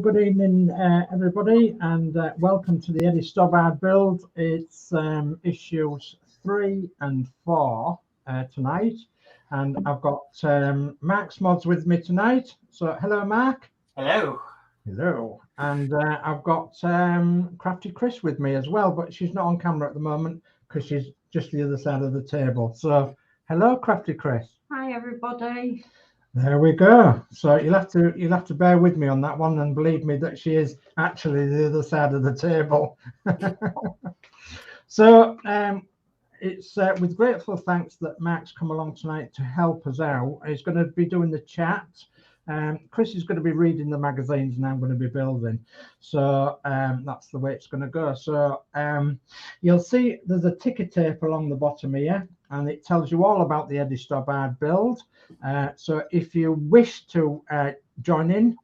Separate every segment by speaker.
Speaker 1: good evening, everybody, and welcome to the Eddie Stobart build. It's issues 3 and 4 tonight, and I've got Mark's mods with me tonight. So, hello, Mark.
Speaker 2: Hello.
Speaker 1: Hello. And I've got Crafty Chris with me as well, but she's not on camera at the moment because she's just the other side of the table. So, hello, Crafty Chris.
Speaker 3: Hi, everybody.
Speaker 1: There we go. So you'll have to bear with me on that one and believe me that she is actually the other side of the table. So it's with grateful thanks that Mark's come along tonight to help us out. He's going to be doing the chat. Chris is going to be reading the magazines and I'm going to be building. So that's the way it's going to go. So you'll see there's a ticker tape along the bottom here, and it tells you all about the Eddie Stobart build. So if you wish to join in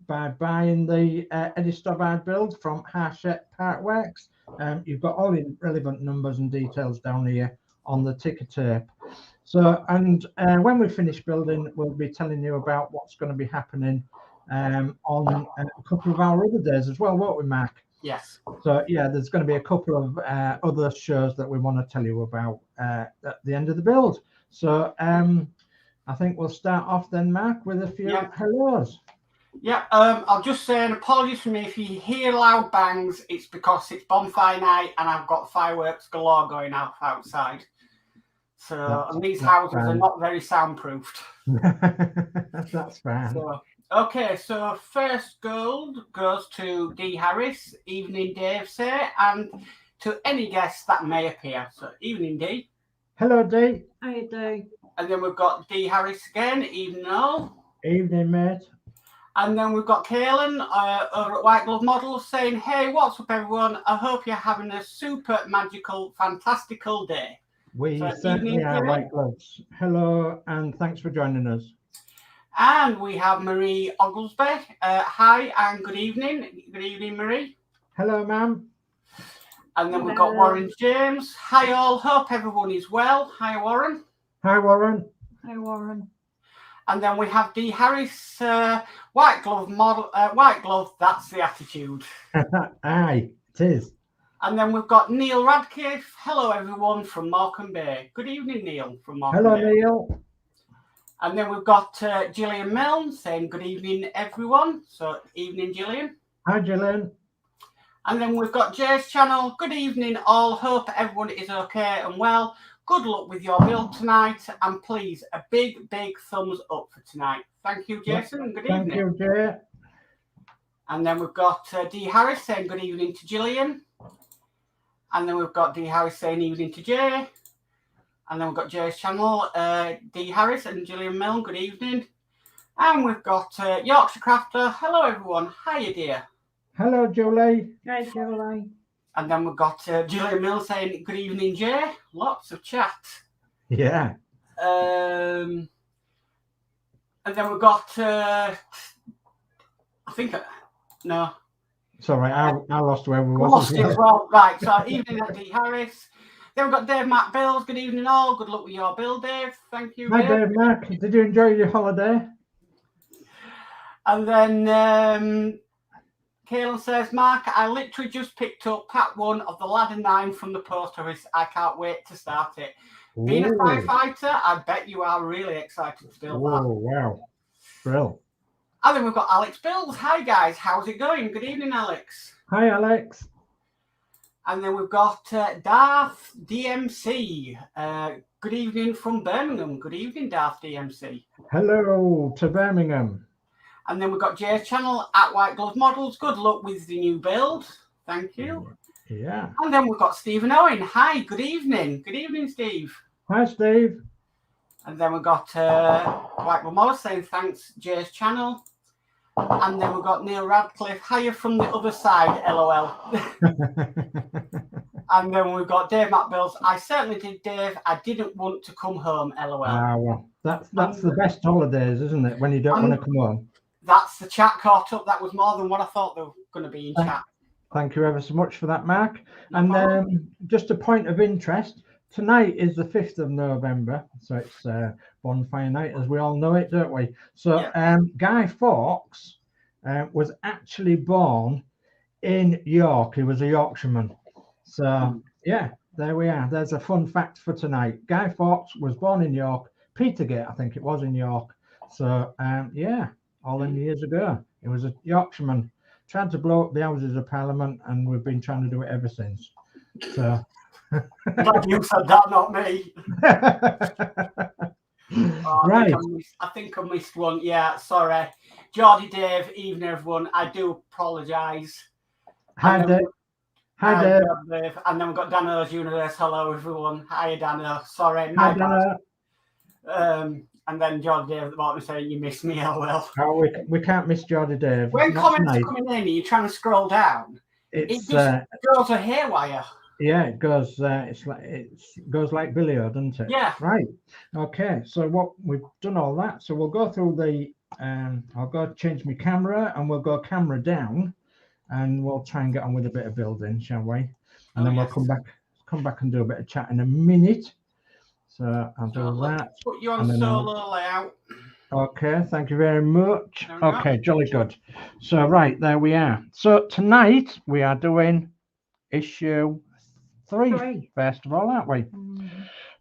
Speaker 1: by buying the Eddie Stobart build from HACHETTE Partworks, you've got all the relevant numbers and details down here on the ticker tape. So, and when we finish building, we'll be telling you about what's going to be happening on a couple of our other days as well, won't we, Mark?
Speaker 2: Yes.
Speaker 1: So yeah, there's going to be a couple of other shows that we want to tell you about at the end of the build. So I think we'll start off then, Mark, with a few hellos.
Speaker 2: Yeah, I'll just say an apologies for me if you hear loud bangs. It's because it's bonfire night and I've got fireworks galore going off outside. So and these houses are not very soundproofed.
Speaker 1: That's fine.
Speaker 2: So, okay, so first gold goes to D. Harris, evening Dave say, and to any guest that may appear. So evening D.
Speaker 1: Hello D.
Speaker 3: How you doing?
Speaker 2: And then we've got D. Harris again, evening all.
Speaker 1: Evening mate.
Speaker 2: And then we've got Kaylin over at White Glove Models saying, hey, what's up everyone? I hope you're having a super magical, fantastical day.
Speaker 1: We certainly are, White Gloves. Hello, and thanks for joining us.
Speaker 2: And we have Marie Oglesby. Hi and good evening. Good evening, Marie.
Speaker 1: Hello, ma'am.
Speaker 2: And then we've got Warren James. Hi all. Hope everyone is well. Hi, Warren.
Speaker 1: Hi, Warren.
Speaker 3: Hi, Warren.
Speaker 2: And then we have D. Harris, White Glove model. White Glove. That's the attitude.
Speaker 1: Aye, it is.
Speaker 2: And then we've got Neil Radcliffe. Hello, everyone from Morecambe Bay. Good evening, Neil from Morecambe Bay.
Speaker 1: Hello, Neil.
Speaker 2: And then we've got Gillian Milne saying good evening, everyone. So, evening, Gillian.
Speaker 1: Hi, Gillian.
Speaker 2: And then we've got Jay's channel. Good evening, all. Hope everyone is okay and well. Good luck with your build tonight. And please, a big, big thumbs up for tonight. Thank you, Jason. Good evening.
Speaker 1: Thank you, Jay.
Speaker 2: And then we've got D. Harris saying good evening to Gillian. And then we've got D. Harris saying evening to Jay. And then we've got Jay's channel, D. Harris and Gillian Milne, good evening. And we've got Yorkshire Crafter. Hello, everyone. Hiya, dear.
Speaker 1: Hello, Julie.
Speaker 3: Hi, Julie.
Speaker 2: And then we've got Gillian Milne saying good evening, Jay. Lots of chat.
Speaker 1: Yeah.
Speaker 2: And then we've got, I think, no.
Speaker 1: Sorry, I lost where we
Speaker 2: lost it as well. Right, so evening at D. Harris. Then we've got Dave Matt Bills. Good evening, all. Good luck with your build, Dave. Thank you.
Speaker 1: Hi, Dave Mac. Did you enjoy your holiday?
Speaker 2: And then Kaylin says, Mark, I literally just picked up pack 1 of the Ladder 9 from the post office. I can't wait to start it. Ooh. Being a firefighter, I bet you are really excited to build that.
Speaker 1: Oh, wow. Brill.
Speaker 2: And then we've got Alex Bills. Hi, guys. How's it going? Good evening, Alex.
Speaker 1: Hi, Alex.
Speaker 2: And then we've got Darth DMC. Good evening from Birmingham. Good evening, Darth DMC.
Speaker 1: Hello to Birmingham.
Speaker 2: And then we've got Jay's channel at White Glove Models. Good luck with the new build. Thank you.
Speaker 1: Yeah.
Speaker 2: And then we've got Stephen Owen. Hi, good evening. Good evening, Steve.
Speaker 1: Hi, Steve.
Speaker 2: And then we've got White Glove Models saying thanks, Jay's channel. And then we've got Neil Radcliffe. Hiya from the other side, LOL. And then we've got Dave Matt Bills. I certainly did, Dave. I didn't want to come home, LOL.
Speaker 1: Ah, well, that's the best holidays, isn't it? When you don't want to come home.
Speaker 2: That's the chat caught up. That was more than what I thought they were going to be in chat.
Speaker 1: Thank you ever so much for that, Mark. And just a point of interest, tonight is the 5th of November, so it's bonfire night, as we all know it, don't we? So Guy Fawkes was actually born in York. He was a Yorkshireman. So yeah, there we are. There's a fun fact for tonight. Guy Fawkes was born in York, Petergate, I think it was, in York. So yeah, all them years ago. He was a Yorkshireman. Tried to blow up the Houses of Parliament, and we've been trying to do it ever since. So
Speaker 2: Glad you said that, not me. Oh,
Speaker 1: right.
Speaker 2: I think I missed one. Yeah, sorry. Geordie Dave, evening everyone. I do apologise.
Speaker 1: Hi, Dave. Hi, Dave.
Speaker 2: Dave. And then we've got Dano's Universe. Hello, everyone. Hi, Dano. Sorry,
Speaker 1: Hi,
Speaker 2: my
Speaker 1: Dano.
Speaker 2: bad. And then Geordie Dave at the bottom saying you missed me. Oh well.
Speaker 1: Oh, we can't miss Geordie Dave.
Speaker 2: When comments are coming in, you're trying to scroll down. It just goes a haywire.
Speaker 1: Yeah, it goes. Goes like billiard, doesn't it?
Speaker 2: Yeah.
Speaker 1: Right. Okay. So what we've done all that. So we'll go through the. I'll go change my camera, and we'll go camera down, and we'll try and get on with a bit of building, shall we? And then we'll come back and do a bit of chat in a minute. So I'll do that.
Speaker 2: Put you on solo layout.
Speaker 1: Okay, thank you very much. Okay, jolly good. So right, there we are. So tonight we are doing issue 3 first of all, aren't we?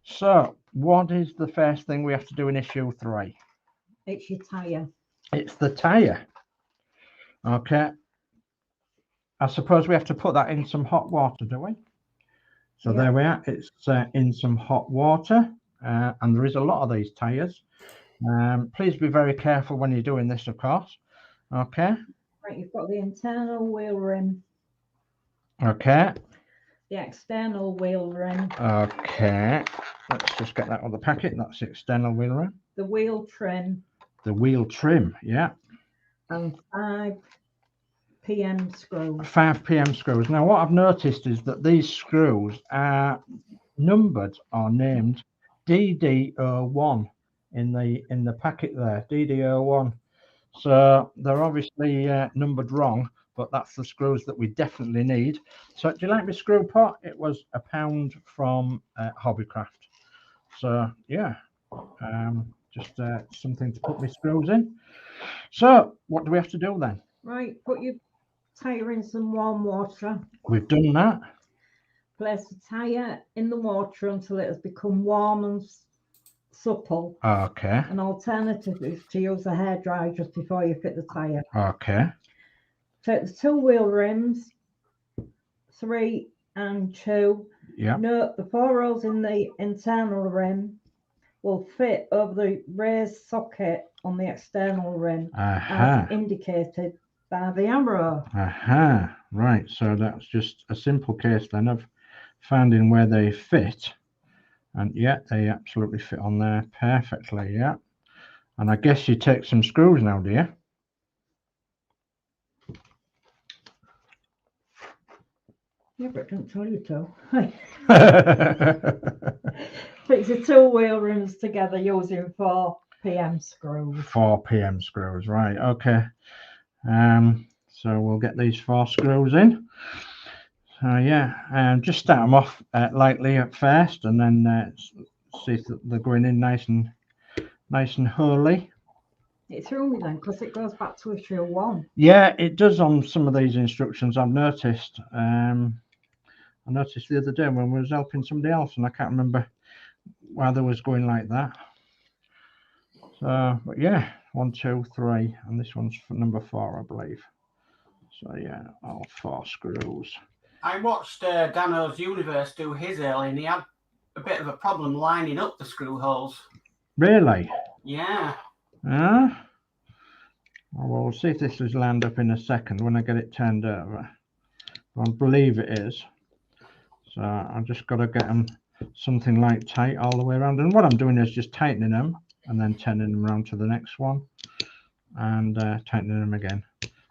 Speaker 1: So what is the first thing we have to do in issue 3?
Speaker 3: It's your tyre.
Speaker 1: It's the tyre. Okay. I suppose we have to put that in some hot water, do we? So there we are. It's in some hot water, and there is a lot of these tyres. Please be very careful when you're doing this, of course. Okay.
Speaker 3: Right, you've got the internal wheel rim.
Speaker 1: Okay.
Speaker 3: The external wheel rim.
Speaker 1: Okay. Let's just get that on the packet. That's the external wheel rim.
Speaker 3: The wheel trim.
Speaker 1: The wheel trim, yeah.
Speaker 3: And 5 PM screws.
Speaker 1: 5 PM screws. Now, what I've noticed is that these screws are numbered or named DD01 in the packet there, DD01. So they're obviously numbered wrong, but that's the screws that we definitely need. So do you like my screw pot? It was £1 from Hobbycraft. So yeah, just something to put my screws in. So what do we have to do then?
Speaker 3: Right, put your tyre in some warm water.
Speaker 1: We've done that.
Speaker 3: Place the tyre in the water until it has become warm and supple.
Speaker 1: Okay.
Speaker 3: An alternative is to use a hairdryer just before you fit the tyre.
Speaker 1: Okay.
Speaker 3: Take the 2 wheel rims, 3 and 2.
Speaker 1: Yeah.
Speaker 3: Note the 4 holes in the internal rim will fit over the raised socket on the external rim, as indicated by the arrow.
Speaker 1: Right, so that's just a simple case then of finding where they fit, and yeah, they absolutely fit on there perfectly. Yeah. And I guess you take some screws now, do you?
Speaker 3: Yeah, but don't tell you to. Fix the 2 wheel rims together using 4 PM screws.
Speaker 1: 4 PM screws, right? Okay. So we'll get these 4 screws in. So yeah, just start them off lightly at first, and then see if they're going in nice and holy.
Speaker 3: It threw me then because it goes back to issue 1.
Speaker 1: Yeah, it does on some of these instructions. I've noticed. I noticed the other day when we was helping somebody else, and I can't remember why they was going like that. So, but yeah, 1, 2, 3, and this one's for number 4, I believe. So yeah, all 4 screws.
Speaker 2: I watched Dano's Universe do his early, and he had a bit of a problem lining up the screw holes.
Speaker 1: Really?
Speaker 2: Yeah.
Speaker 1: Well, we'll see if this is lined up in a second when I get it turned over. I believe it is. So I've just got to get them something like tight all the way around. And what I'm doing is just tightening them and then turning them around to the next one and tightening them again.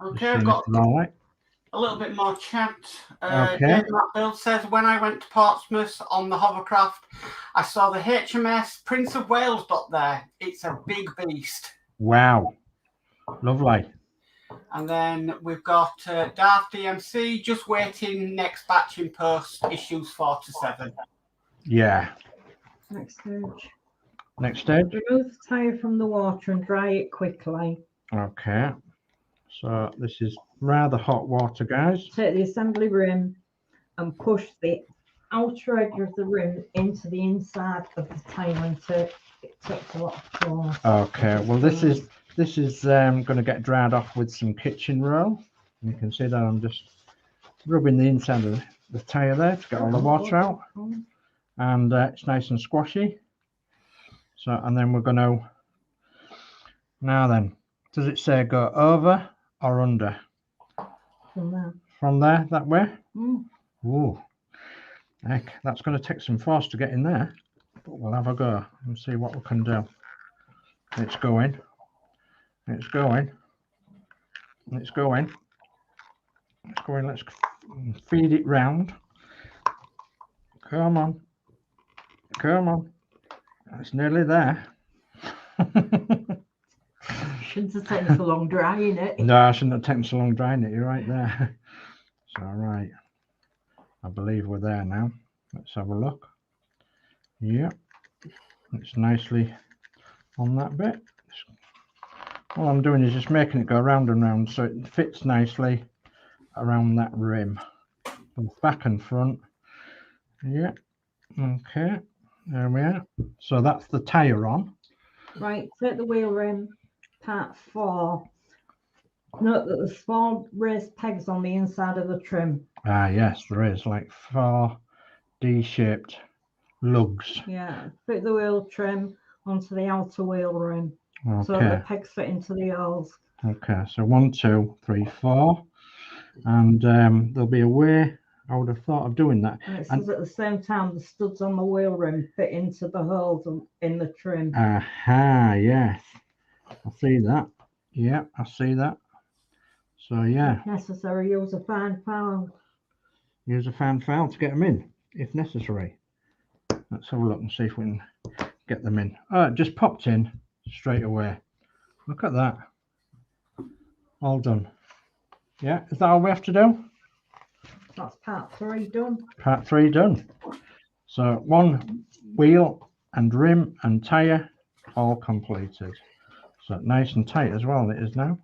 Speaker 2: Okay, I've got a little bit more chat.
Speaker 1: Okay.
Speaker 2: Bill says, when I went to Portsmouth on the hovercraft, I saw the HMS Prince of Wales dot there. It's a big beast.
Speaker 1: Wow. Lovely.
Speaker 2: And then we've got Darth DMC just waiting next batch in post, issues 4 to 7.
Speaker 1: Yeah.
Speaker 3: Next stage.
Speaker 1: Next stage.
Speaker 3: Remove the tyre from the water and dry it quickly.
Speaker 1: Okay. So this is rather hot water, guys.
Speaker 3: Take the assembly rim and push the outer edge of the rim into the inside of the tail until it takes a lot of force.
Speaker 1: Okay, well this is going to get dried off with some kitchen roll. And you can see that I'm just rubbing the inside of the tail there to get all the water out, and it's nice and squashy. So, and then we're going to, now then, does it say go over or under?
Speaker 3: From there.
Speaker 1: From there, that way?
Speaker 3: Mm.
Speaker 1: Ooh, heck, that's going to take some force to get in there, but we'll have a go and see what we can do. It's going, it's going, it's going, it's going. Let's feed it round. Come on, come on. It's nearly there.
Speaker 3: Shouldn't have taken so long drying it.
Speaker 1: No, I shouldn't have taken so long drying it. You're right there. So, right. I believe we're there now. Let's have a look. Yeah. It's nicely on that bit. All I'm doing is just making it go round and round so it fits nicely around that rim. Both back and front. Yeah. Okay. There we are. So that's the tyre on.
Speaker 3: Right, take the wheel rim, part 4. Note that there's 4 raised pegs on the inside of the trim.
Speaker 1: Ah, yes, there is, like 4 D-shaped lugs.
Speaker 3: Yeah, fit the wheel trim onto the outer wheel rim.
Speaker 1: Okay.
Speaker 3: So the pegs fit into the holes.
Speaker 1: Okay, so 1, 2, 3, 4. And there'll be a way, I would have thought of doing that.
Speaker 3: And it says at the same time the studs on the wheel rim fit into the holes in the trim.
Speaker 1: Aha, yes. I see that. Yeah, I see that. So yeah.
Speaker 3: If necessary, use a fine file.
Speaker 1: Use a fan file to get them in, if necessary. Let's have a look and see if we can get them in. Oh, it just popped in straight away. Look at that. All done. Yeah, is that all we have to do?
Speaker 3: That's part 3 done.
Speaker 1: Part 3 done. So 1 wheel and rim and tyre all completed. So nice and tight as well it is now.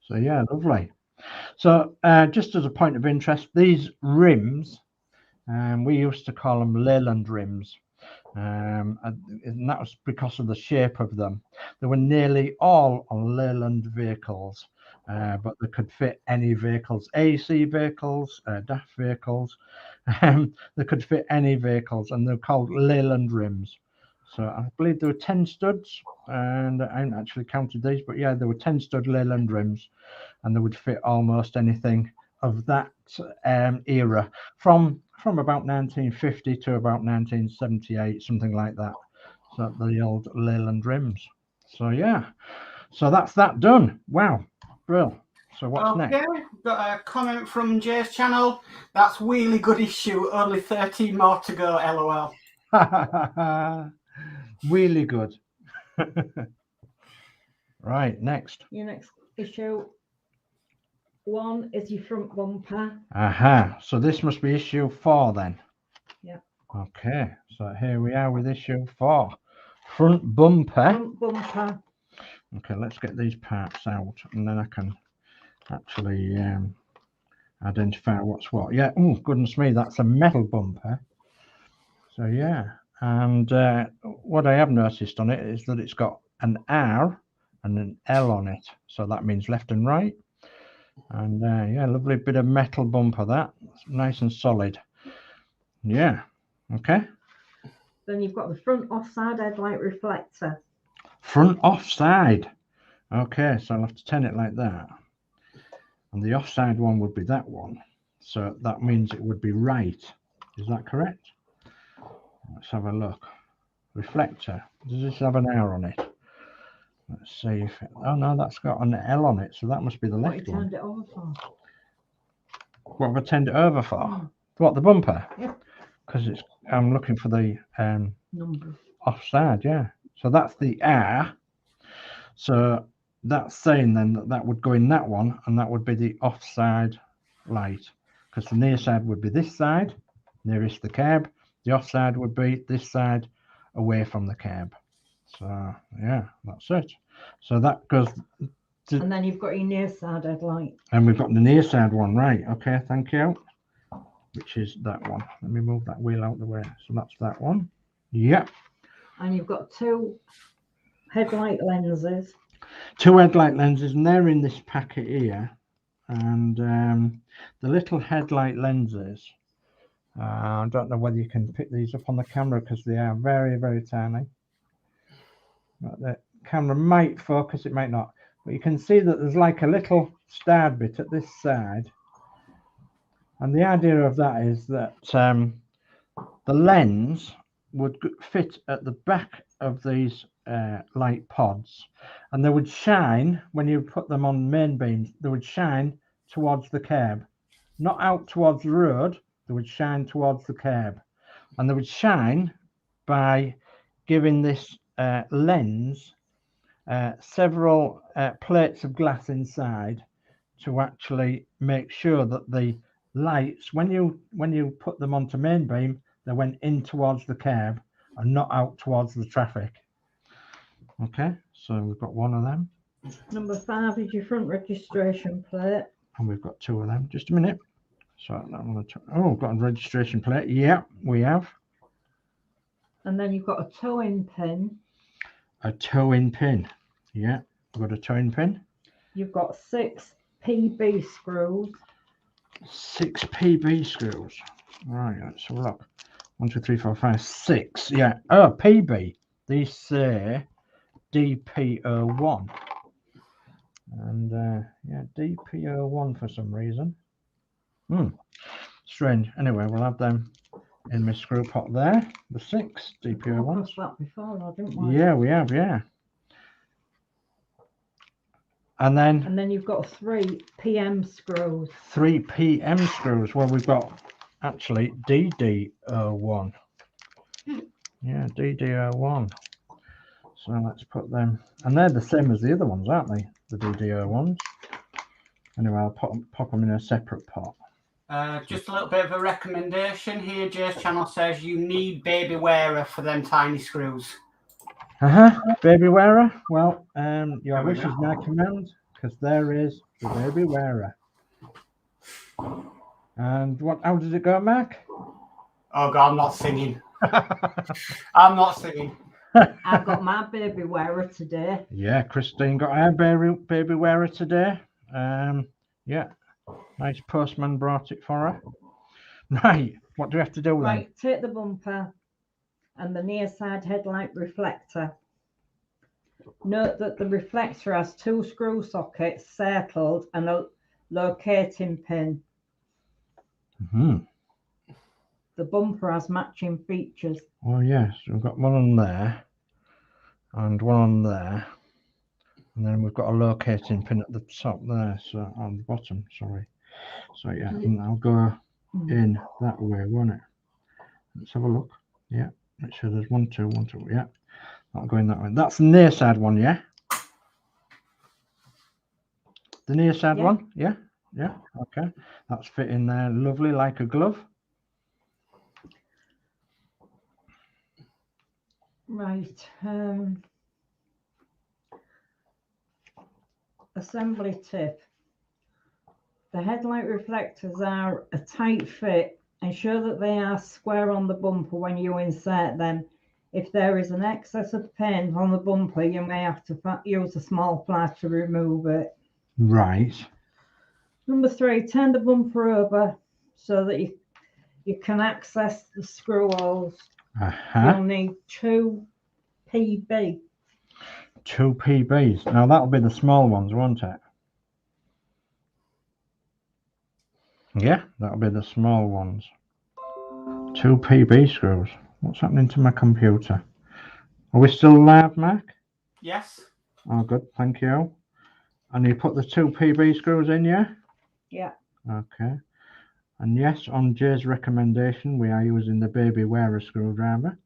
Speaker 1: So yeah, lovely. So just as a point of interest, these rims, we used to call them Leyland rims. And that was because of the shape of them. They were nearly all on Leyland vehicles, but they could fit any vehicles, AC vehicles, DAF vehicles. They could fit any vehicles, and they're called Leyland rims. So I believe there were 10 studs, and I haven't actually counted these, but yeah, there were 10 stud Leyland rims, and they would fit almost anything of that era from about 1950 to about 1978, something like that. So the old Leyland rims. So yeah, so that's that done. Wow, brilliant. So what's next?
Speaker 2: Okay, got a comment from Jay's channel. That's really good issue. Only 13 more to go. LOL.
Speaker 1: Really good. Right, next.
Speaker 3: Your next issue 1 is your front bumper.
Speaker 1: Aha, so this must be issue 4 then.
Speaker 3: Yeah.
Speaker 1: Okay, so here we are with issue 4. Front bumper.
Speaker 3: Front bumper.
Speaker 1: Okay, let's get these parts out, and then I can actually identify what's what. Yeah, oh goodness me, that's a metal bumper. So yeah, and what I have noticed on it is that it's got an R and an L on it, so that means left and right. And yeah, lovely bit of metal bumper, that nice and solid. Yeah, okay.
Speaker 3: Then you've got the front offside headlight reflector.
Speaker 1: Front offside. Okay, so I'll have to turn it like that, and the offside one would be that one, so that means it would be right. Is that correct? Let's have a look. Reflector, does this have an R on it? Let's see if it, oh no, that's got an L on it, so that must be the left one.
Speaker 3: What you turned it over for?
Speaker 1: What have I turned it over for? What, the bumper?
Speaker 3: Yeah.
Speaker 1: Because it's, I'm looking for the
Speaker 3: Number.
Speaker 1: offside, yeah. So that's the R. So that's saying then that that would go in that one, and that would be the offside light, because the near side would be this side, nearest the cab. The offside would be this side, away from the cab. So yeah, that's it. So that goes
Speaker 3: And then you've got your near side headlight.
Speaker 1: And we've got the near side one, right? Okay, thank you. Which is that one. Let me move that wheel out of the way. So that's that one. Yep.
Speaker 3: And you've got 2 headlight lenses.
Speaker 1: 2 headlight lenses, and they're in this packet here. And the little headlight lenses, I don't know whether you can pick these up on the camera because they are very, very tiny. But the camera might focus, it might not. But you can see that there's like a little starred bit at this side. And the idea of that is that the lens would fit at the back of these light pods, and they would shine when you put them on main beams. They would shine towards the curb, not out towards the road. They would shine towards the curb, and they would shine by giving this lens several plates of glass inside to actually make sure that the lights, when you put them onto main beam, they went in towards the curb and not out towards the traffic. Okay, so we've got 1 of them.
Speaker 3: Number 5 is your front registration plate.
Speaker 1: And we've got 2 of them. Just a minute. So I'm going to, oh, we've got a registration plate. Yeah, we have.
Speaker 3: And then you've got a toe-in pin.
Speaker 1: A toe-in pin. Yeah, we've got a toe-in pin.
Speaker 3: You've got 6 PB screws.
Speaker 1: 6 PB screws. Right, let's have a look. 1, 2, 3, 4, 5, 6. Yeah. Oh, PB. These say DPO1. And yeah, DPO1 for some reason. Strange. Anyway, we'll have them in my screw pot there. The 6 DPO1s.
Speaker 3: We've that before, didn't we?
Speaker 1: Yeah, we have. Yeah. And then
Speaker 3: you've got 3 PM screws.
Speaker 1: 3 PM screws. Well, we've got actually DD01. Yeah, DD01. So let's put them, and they're the same as the other ones, aren't they? The DD01s. Anyway, I'll pop them in a separate pot.
Speaker 2: Just a little bit of a recommendation here. Jay's channel says you need baby wearer for them tiny screws.
Speaker 1: Baby wearer. Well, your wish is my command, because there is the baby wearer. And what? How does it go, Mark?
Speaker 2: Oh God, I'm not singing. I'm not singing.
Speaker 3: I've got my baby wearer today.
Speaker 1: Yeah, Christine got her baby wearer today. Yeah, nice postman brought it for her. Right, what do we have to do then?
Speaker 3: Right, take the bumper and the near side headlight reflector. Note that the reflector has 2 screw sockets circled and a locating pin. The bumper has matching features.
Speaker 1: Oh yes, we've got one on there and one on there, and then we've got a locating pin at the top there, so on the bottom, sorry. So yeah, and I'll go in that way, won't it? Let's have a look. Yeah, make sure there's 1, 2, 1, 2. Yeah, I'll go in that way. That's the near side one, yeah. The near side one, yeah, yeah. Okay, that's fitting there, lovely, like a glove.
Speaker 3: Right. Assembly tip. The headlight reflectors are a tight fit. Ensure that they are square on the bumper when you insert them. If there is an excess of paint on the bumper, you may have to use a small plier to remove it.
Speaker 1: Right.
Speaker 3: Number 3, turn the bumper over so that you can access the screw holes. You'll need 2 PB.
Speaker 1: 2 PBs. Now that'll be the small ones, won't it? Yeah, that'll be the small ones. 2 PB screws. What's happening to my computer? Are we still live, Mark?
Speaker 2: Yes.
Speaker 1: Oh, good. Thank you. And you put the 2 PB screws in, yeah?
Speaker 3: Yeah.
Speaker 1: Okay. And yes, on Jay's recommendation, we are using the baby wearer screwdriver.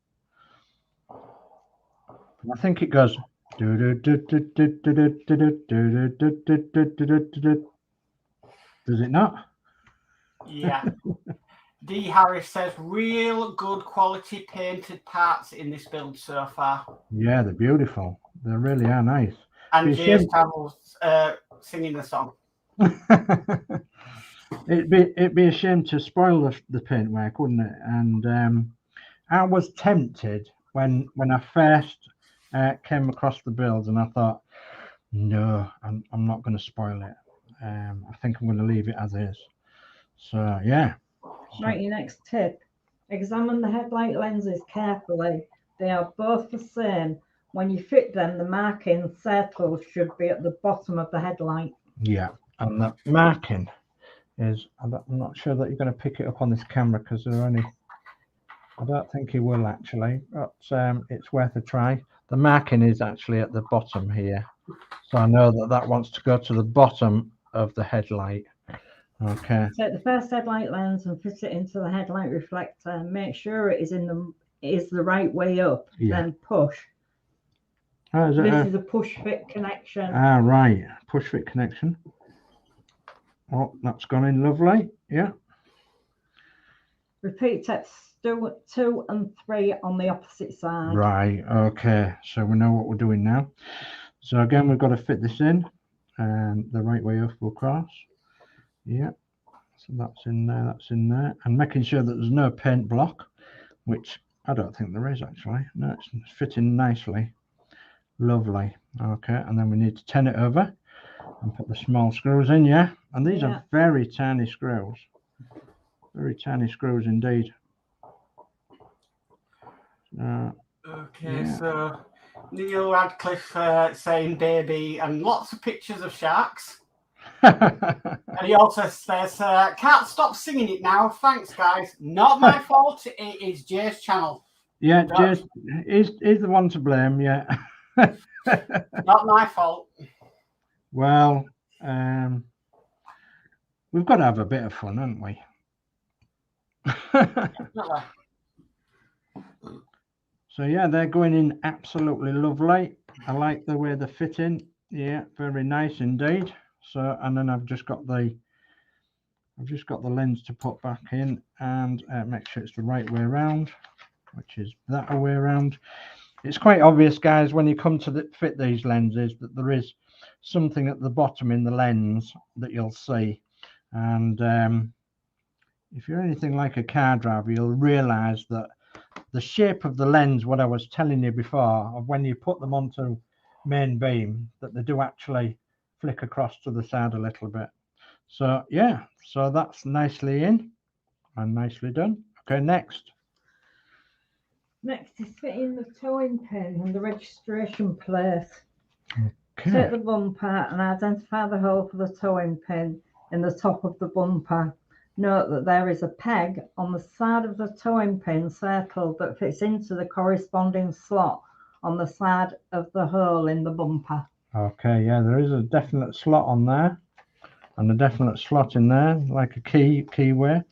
Speaker 1: I think it goes. Does it not?
Speaker 2: Yeah. D. Harris says real good quality painted parts in this build so far.
Speaker 1: Yeah, they're beautiful. They really are nice.
Speaker 2: And
Speaker 1: Be
Speaker 2: Jay's
Speaker 1: ashamed.
Speaker 2: Channel's singing the song.
Speaker 1: It'd be a shame to spoil the paintwork, wouldn't it? And I was tempted when I first came across the build, and I thought, no, I'm not going to spoil it. I think I'm going to leave it as is. So yeah.
Speaker 3: Right, your next tip. Examine the headlight lenses carefully. They are both the same. When you fit them, the marking circles should be at the bottom of the headlight.
Speaker 1: Yeah, and the marking is, I'm not sure that you're going to pick it up on this camera because they're only, I don't think he will actually, but it's worth a try. The marking is actually at the bottom here. So I know that wants to go to the bottom of the headlight. Okay.
Speaker 3: Take the first headlight lens and fit it into the headlight reflector. Make sure it is the right way up.
Speaker 1: Yeah.
Speaker 3: Then push.
Speaker 1: Oh,
Speaker 3: This is a push fit connection.
Speaker 1: Ah, right. Push fit connection. Oh, that's gone in lovely. Yeah.
Speaker 3: Repeat steps 2 and 3 on the opposite side.
Speaker 1: Right. Okay. So we know what we're doing now. So again, we've got to fit this in, and the right way up will cross. Yeah. So that's in there. That's in there, and making sure that there's no paint block, which I don't think there is actually. No, it's fitting nicely. Lovely. Okay, and then we need to turn it over and put the small screws in. Yeah, and these are very tiny screws. Very tiny screws indeed.
Speaker 2: Okay, so Neil Radcliffe saying baby and lots of pictures of sharks. And he also says, can't stop singing it now. Thanks, guys. Not my fault. It is Jay's channel.
Speaker 1: Yeah, Jay is the one to blame. Yeah.
Speaker 2: Not my fault.
Speaker 1: Well, we've got to have a bit of fun, haven't we? So yeah, they're going in absolutely lovely. I like the way they fit in. Yeah, very nice indeed. So, and then I've just got the lens to put back in and make sure it's the right way around, which is that way around. It's quite obvious, guys, when you come to fit these lenses, that there is something at the bottom in the lens that you'll see. And if you're anything like a car driver, you'll realize that the shape of the lens, what I was telling you before, of when you put them onto main beam, that they do actually flick across to the side a little bit. So yeah, so that's nicely in and nicely done. Okay, next.
Speaker 3: Next is fitting the towing pin and the registration plate.
Speaker 1: Okay.
Speaker 3: Take the bumper and identify the hole for the towing pin in the top of the bumper. Note that there is a peg on the side of the towing pin circle that fits into the corresponding slot on the side of the hole in the bumper.
Speaker 1: Okay, yeah, there is a definite slot on there and a definite slot in there, like a keyway.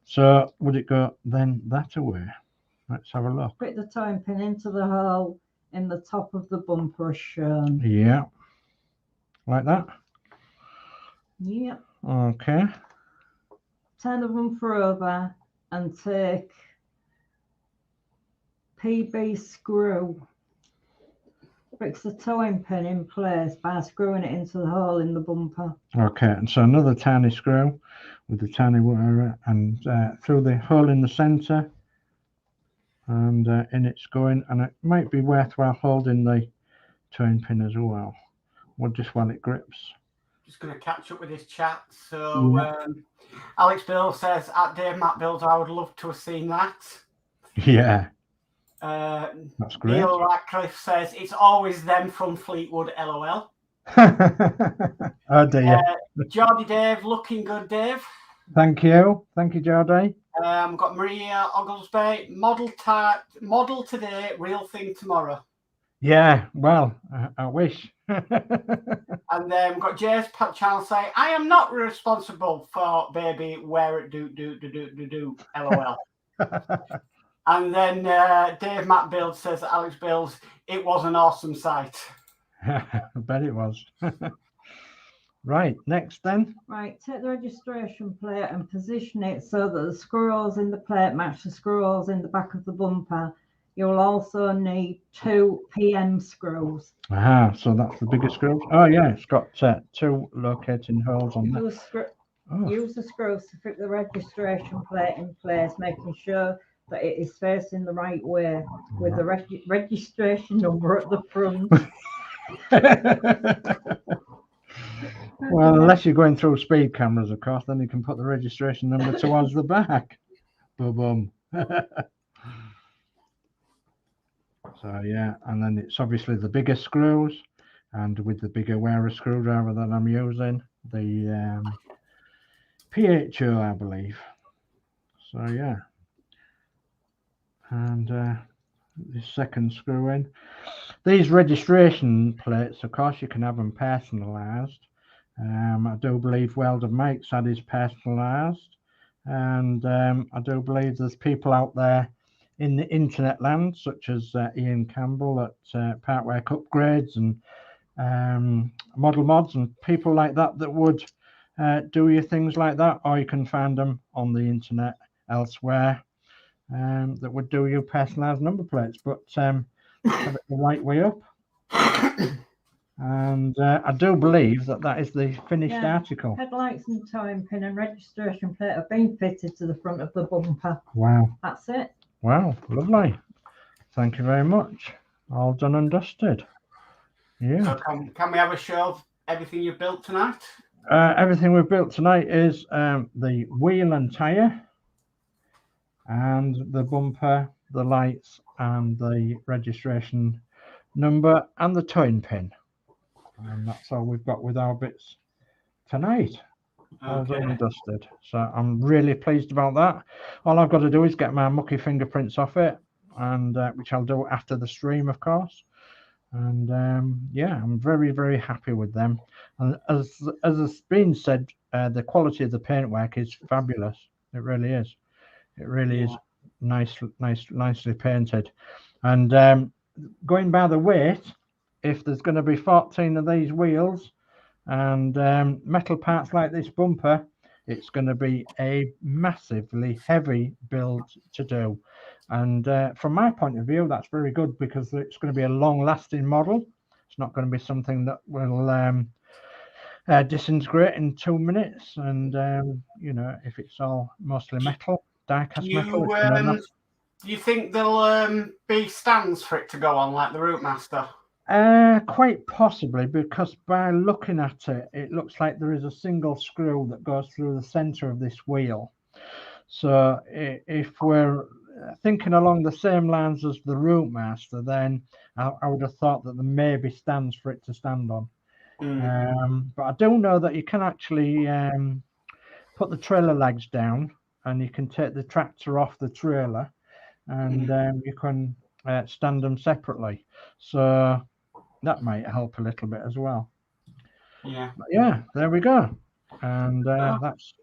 Speaker 1: So would it go then that away? Let's have a look.
Speaker 3: Fit the towing pin into the hole in the top of the bumper as shown.
Speaker 1: Yeah, like that.
Speaker 3: Yep.
Speaker 1: Okay.
Speaker 3: Turn the bumper over and take PB screw. Fix the towing pin in place by screwing it into the hole in the bumper.
Speaker 1: Okay, and so another tiny screw with the tiny wire and through the hole in the center, and in it's going, and it might be worthwhile holding the towing pin as well, or just while it grips.
Speaker 2: Just going to catch up with his chat. So Alex Bill says, at Dave Matt Builds, I would love to have seen that.
Speaker 1: Yeah. That's great.
Speaker 2: Neil Radcliffe says, it's always them from Fleetwood, LOL.
Speaker 1: Oh dear.
Speaker 2: Geordie Dave, looking good, Dave.
Speaker 1: Thank you, Geordie.
Speaker 2: We've got Maria Ogglesby, model today, real thing tomorrow.
Speaker 1: Yeah, well, I wish.
Speaker 2: And then we've got Jay's channel say, I am not responsible for baby where it do, LOL. And then Dave Matt Build says, Alex Builds, it was an awesome sight.
Speaker 1: I bet it was. Right, next then.
Speaker 3: Right, take the registration plate and position it so that the screw holes in the plate match the screw holes in the back of the bumper. You'll also need 2 PM screws.
Speaker 1: Aha, so that's the biggest screw. Oh yeah, it's got 2 locating holes on that.
Speaker 3: Use the screws to fit the registration plate in place, making sure that it is facing the right way with the registration number at the front.
Speaker 1: Well, unless you're going through speed cameras, of course, then you can put the registration number towards the back. Boom. So yeah, and then it's obviously the bigger screws, and with the bigger wearer screwdriver that I'm using, the PHO, I believe. So yeah, and the second screw in. These registration plates, of course, you can have them personalised. I do believe Welder Makes had his personalised, and I do believe there's people out there in the internet land, such as Ian Campbell at Partwork Upgrades and Model Mods, and people like that that would do you things like that, or you can find them on the internet elsewhere that would do you personalised number plates, but have it the right way up. And I do believe that is the finished article.
Speaker 3: Headlights and towing pin and registration plate have been fitted to the front of the bumper.
Speaker 1: Wow.
Speaker 3: That's it.
Speaker 1: Wow, lovely. Thank you very much. All done and dusted. Yeah.
Speaker 2: So can we have a show of everything you've built tonight?
Speaker 1: Everything we've built tonight is the wheel and tyre, and the bumper, the lights, and the registration number, and the towing pin. And that's all we've got with our bits tonight. All done and dusted. So I'm really pleased about that. All I've got to do is get my mucky fingerprints off it, and which I'll do after the stream, of course. And yeah, I'm very, very happy with them. And as has been said, the quality of the paintwork is fabulous. It really is. It really is nicely painted. And going by the weight, if there's going to be 14 of these wheels and metal parts like this bumper, it's going to be a massively heavy build to do. And from my point of view, that's very good, because it's going to be a long-lasting model. It's not going to be something that will disintegrate in 2 minutes. And you know, if it's all mostly metal, die-cast metal.
Speaker 2: Do you think there'll be stands for it to go on, like the Routemaster?
Speaker 1: Quite possibly, because by looking at it, it looks like there is a single screw that goes through the center of this wheel. So if we're thinking along the same lines as the Routemaster, then I would have thought that there may be stands for it to stand on. But I do know that you can actually put the trailer legs down, and you can take the tractor off the trailer, and you can stand them separately. So that might help a little bit as well.
Speaker 2: Yeah.
Speaker 1: But yeah, there we go. And that's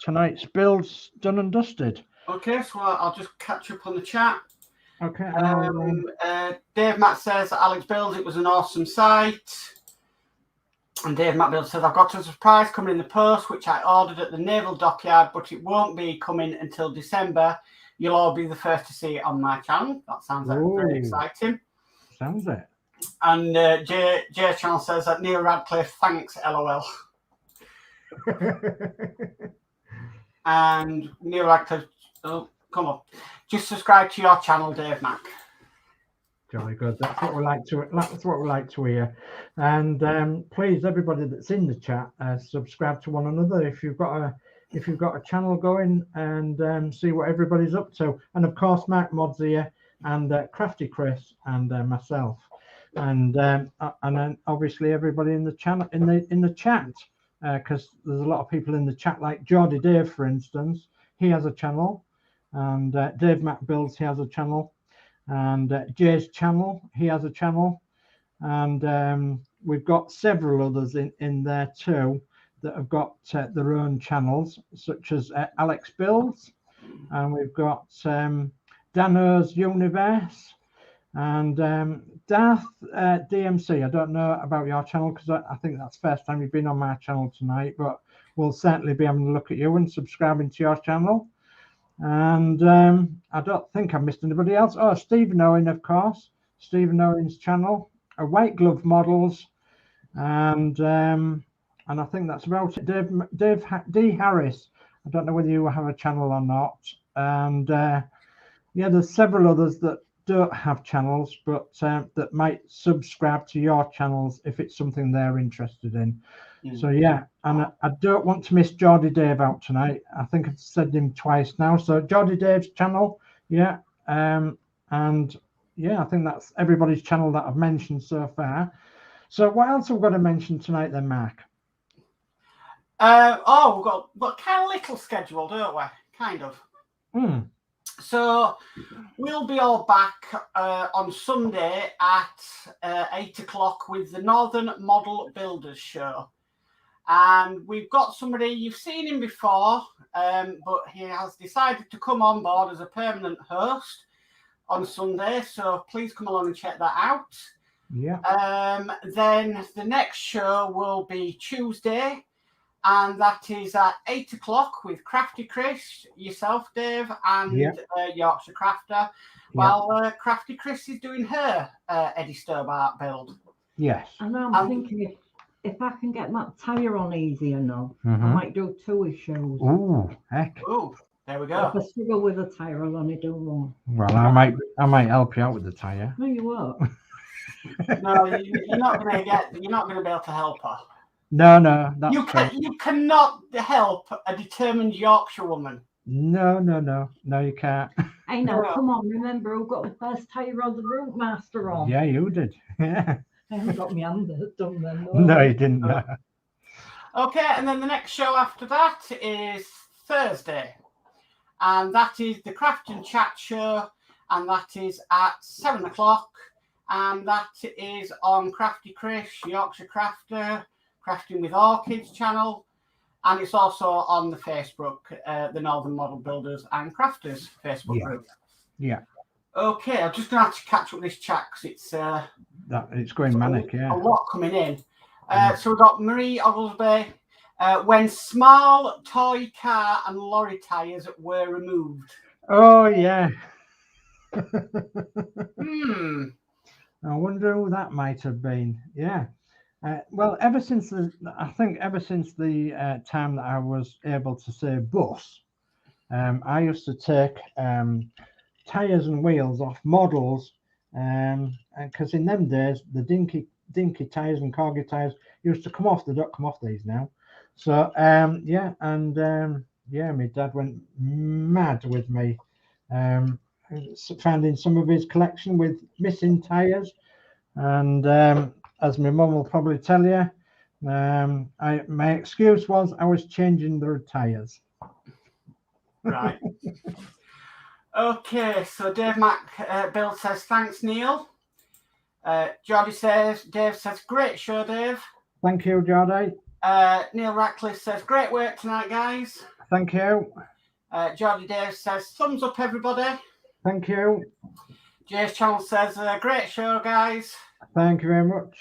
Speaker 1: tonight's builds done and dusted.
Speaker 2: Okay, so I'll just catch up on the chat.
Speaker 1: Okay.
Speaker 2: Dave Matt says, Alex Builds, it was an awesome site. And Dave Matt Builds says, I've got a surprise coming in the post, which I ordered at the Naval Dockyard, but it won't be coming until December. You'll all be the first to see it on my channel. That sounds like very exciting.
Speaker 1: Sounds it.
Speaker 2: And Jay Channel says that Neil Radcliffe, thanks, LOL. And Neil Radcliffe, oh, come on. Just subscribe to your channel, Dave Mack.
Speaker 1: Jolly good. That's what we like to. That's what we like to hear. And please, everybody that's in the chat, subscribe to one another. If you've got a channel going, and see what everybody's up to. And of course, Mark Mods here, and Crafty Chris, and myself, and then obviously everybody in the channel in the chat, because there's a lot of people in the chat, like Geordie Dave, for instance. He has a channel, and Dave Mac Builds, he has a channel, and Jay's channel, he has a channel, and we've got several others in there too that have got their own channels, such as Alex Builds, and we've got Dano's Universe, and Darth DMC. I don't know about your channel, because I think that's the first time you've been on my channel tonight, but we'll certainly be having a look at you and subscribing to your channel. And I don't think I've missed anybody else. Oh, Stephen Owen, of course. Stephen Owen's channel. White Glove Models. And I think that's about it. D. Harris. I don't know whether you have a channel or not. And yeah, there's several others that don't have channels, but that might subscribe to your channels if it's something they're interested in. So yeah, and I don't want to miss Geordie Dave out tonight. I think I've said him twice now. So Geordie Dave's channel, yeah, and yeah, I think that's everybody's channel that I've mentioned so far. So what else have we got to mention tonight then, Mark?
Speaker 2: We've got kind of little schedule, don't we? Kind of. So we'll be all back on Sunday at 8 o'clock with the Northern Model Builders Show. And we've got somebody, you've seen him before, but he has decided to come on board as a permanent host on Sunday. So please come along and check that out.
Speaker 1: Yeah.
Speaker 2: Then the next show will be Tuesday, and that is at 8 o'clock with Crafty Chris, yourself, Dave, and Yorkshire Crafter, while Crafty Chris is doing her Eddie Stobart build.
Speaker 1: Yes.
Speaker 3: And I'm thinking if I can get my tyre on easy enough, I might do 2 shows.
Speaker 1: Ooh, heck.
Speaker 2: Ooh, there we go.
Speaker 3: If I struggle with a tyre, I'll only do 1.
Speaker 1: Well, I might help you out with the tyre.
Speaker 3: No, you won't.
Speaker 2: No, you're not going to be able to help her.
Speaker 1: No, that's
Speaker 2: you cannot help a determined Yorkshire woman.
Speaker 1: No, you can't.
Speaker 3: Hey, no, come on, remember who got the first tyre on the Route Master on?
Speaker 1: Yeah, you did. Yeah.
Speaker 3: I haven't got my hand done then.
Speaker 1: No, you didn't. No.
Speaker 2: Okay, and then the next show after that is Thursday, and that is the Craft and Chat show, and that is at 7 o'clock, and that is on Crafty Chris, Yorkshire Crafter, Crafting with Orchids channel, and it's also on the Facebook, the Northern Model Builders and Crafters Facebook group.
Speaker 1: Yeah.
Speaker 2: Okay, I'm just going to have to catch up with this chat because
Speaker 1: it's going manic,
Speaker 2: a lot coming in. So we've got Marie Ogglesby. When small toy car and lorry tyres were removed.
Speaker 1: Oh, yeah.
Speaker 2: I
Speaker 1: wonder who that might have been. Yeah. Well, ever since the time that I was able to say bus, I used to take tires and wheels off models, because in them days the dinky tires and corgi tires used to come off. They don't come off these now. So my dad went mad with me, finding some of his collection with missing tires, and as my mum will probably tell you, my excuse was I was changing their tires.
Speaker 2: Right. Okay, so Dave Mac Bill says thanks, Neil. Dave says great show, Dave.
Speaker 1: Thank you, Geordie.
Speaker 2: Neil Ratcliffe says great work tonight, guys.
Speaker 1: Thank you.
Speaker 2: Geordie Dave says thumbs up, everybody.
Speaker 1: Thank you.
Speaker 2: Jay's channel says great show, guys.
Speaker 1: Thank you very much.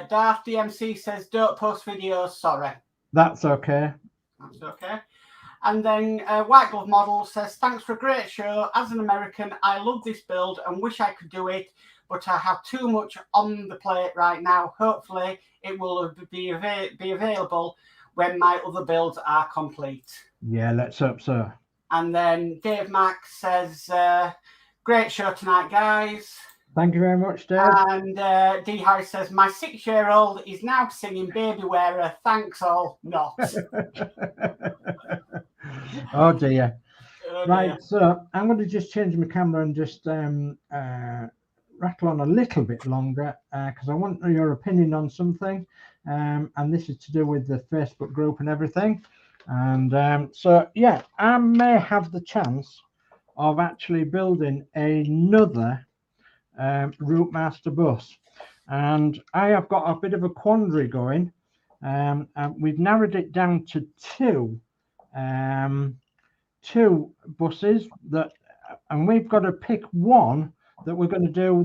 Speaker 2: Darth DMC says don't post videos, sorry.
Speaker 1: That's okay.
Speaker 2: That's okay. And then White Glove Model says, thanks for a great show. As an American, I love this build and wish I could do it, but I have too much on the plate right now. Hopefully, it will be available when my other builds are complete.
Speaker 1: Yeah, let's hope so.
Speaker 2: And then Dave Mack says, great show tonight, guys.
Speaker 1: Thank you very much, Dave.
Speaker 2: And D. Harris says, my 6-year-old is now singing Baby Wearer. Thanks all, not.
Speaker 1: Oh dear. Right, so I'm going to just change my camera and just rattle on a little bit longer because I want your opinion on something, and this is to do with the Facebook group and everything. And so yeah, I may have the chance of actually building another Route Master bus, and I have got a bit of a quandary going, and we've narrowed it down to two buses that, and we've got to pick one that we're going to do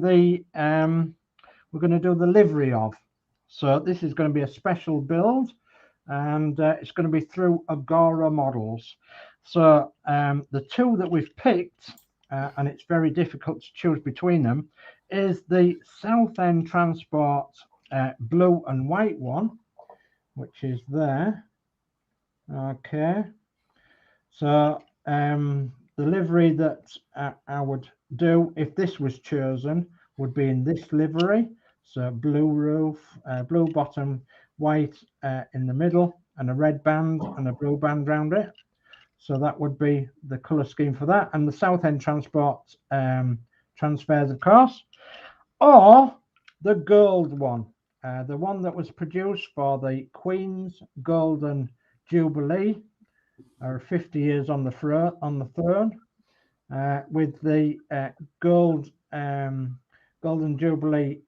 Speaker 1: the livery of. So this is going to be a special build, and it's going to be through Agora Models. So the two that we've picked, and it's very difficult to choose between them, is the Southend Transport blue and white one, which is there. Okay. So the livery that I would do if this was chosen would be in this livery. So blue roof, blue bottom, white in the middle, and a red band and a blue band round it. So that would be the colour scheme for that. And the Southend Transport transfers, of course. Or the gold one, the one that was produced for the Queen's Golden Jubilee, or 50 years on the throne, with the Golden Jubilee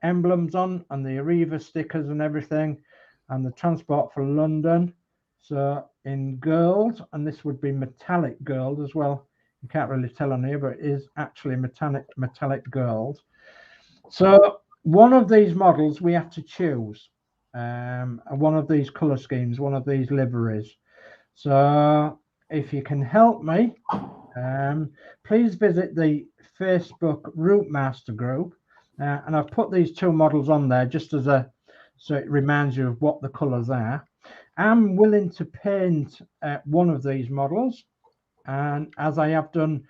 Speaker 1: emblems on, and the Arriva stickers and everything, and the transport for London. So in gold, and this would be metallic gold as well. You can't really tell on here, but it is actually metallic gold. So one of these models we have to choose, one of these color schemes, one of these liveries. So if you can help me, please visit the Facebook Route Master group, and I've put these two models on there just as so it reminds you of what the colors are. I'm willing to paint one of these models, and as I have done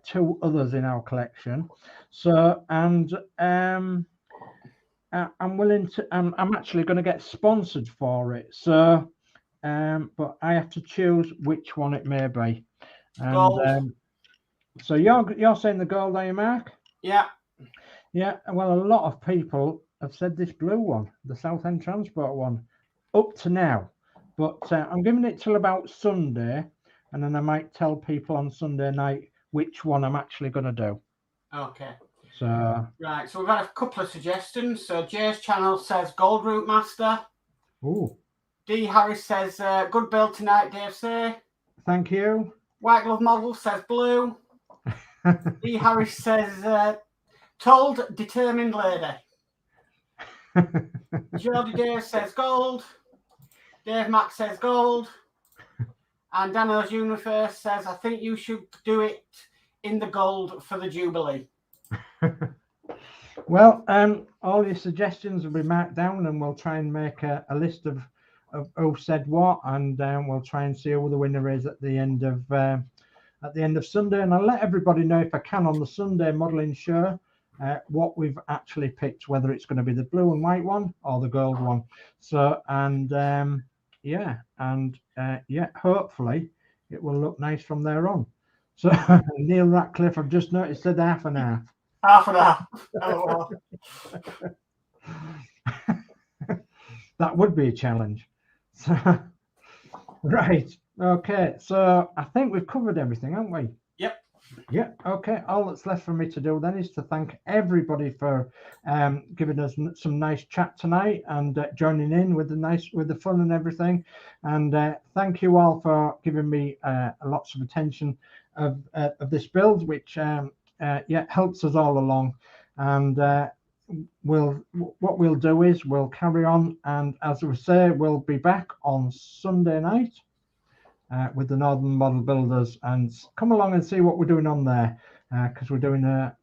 Speaker 1: two others in our collection. So, and I'm willing to, I'm actually going to get sponsored for it. So, but I have to choose which one it may be. And so you're saying the gold, are you, Mark?
Speaker 2: Yeah.
Speaker 1: Yeah. Well, a lot of people have said this blue one, the Southend Transport one, up to now. But I'm giving it till about Sunday, and then I might tell people on Sunday night which one I'm actually going to do.
Speaker 2: Okay.
Speaker 1: So
Speaker 2: right. So we've had a couple of suggestions. So Jay's channel says Gold Route Master.
Speaker 1: Ooh.
Speaker 2: D Harris says good build tonight, Dave say.
Speaker 1: Thank you.
Speaker 2: White Glove Model says blue. D Harris says told determined lady. Jody Dave says gold. Dave Mack says gold. And Dano's Universe says, I think you should do it in the gold for the Jubilee.
Speaker 1: Well, all your suggestions will be marked down, and we'll try and make a list of who said what, and we'll try and see who the winner is at the end of Sunday. And I'll let everybody know, if I can, on the Sunday modelling show, what we've actually picked, whether it's going to be the blue and white one or the gold one. So, and yeah, and yeah, hopefully it will look nice from there on. So Neil Ratcliffe, I've just noticed, said half and half.
Speaker 2: Half and half. Oh,
Speaker 1: that would be a challenge. So, right. Okay. So I think we've covered everything, haven't we?
Speaker 2: Yep.
Speaker 1: Yeah. Okay. All that's left for me to do then is to thank everybody for giving us some nice chat tonight, and joining in with the fun and everything. And thank you all for giving me lots of attention of this build, which yeah, helps us all along. And what we'll do is we'll carry on, and as we say, we'll be back on Sunday night with the Northern Model Builders, and come along and see what we're doing on there, because we're doing a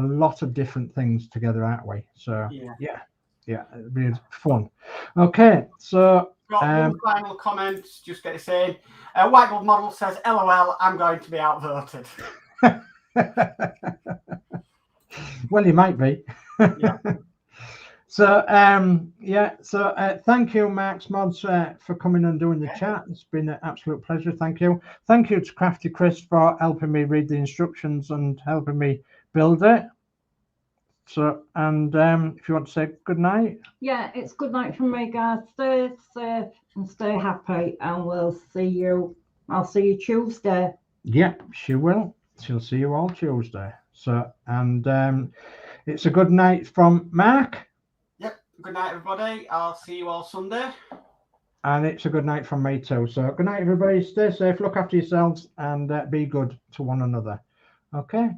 Speaker 1: lot of different things together, aren't we? So yeah, it'll be fun. Okay, so
Speaker 2: got one final comment, just get to say, White Glove Model says, LOL, I'm going to be outvoted.
Speaker 1: Well, you might be.
Speaker 2: Yeah.
Speaker 1: So yeah, so thank you, Max Mods, for coming and doing the chat. It's been an absolute pleasure. Thank you to Crafty Chris for helping me read the instructions and helping me build it. So, and if you want to say good night.
Speaker 3: Yeah, it's good night from me, guys. Stay safe and stay happy, and we'll see you. I'll see you Tuesday.
Speaker 1: Yeah, she will. She'll see you all Tuesday. So, and it's a good night from Mark.
Speaker 2: Yep. Good night, everybody. I'll see you all Sunday.
Speaker 1: And it's a good night from me too. So good night, everybody. Stay safe, look after yourselves, and be good to one another. Okay.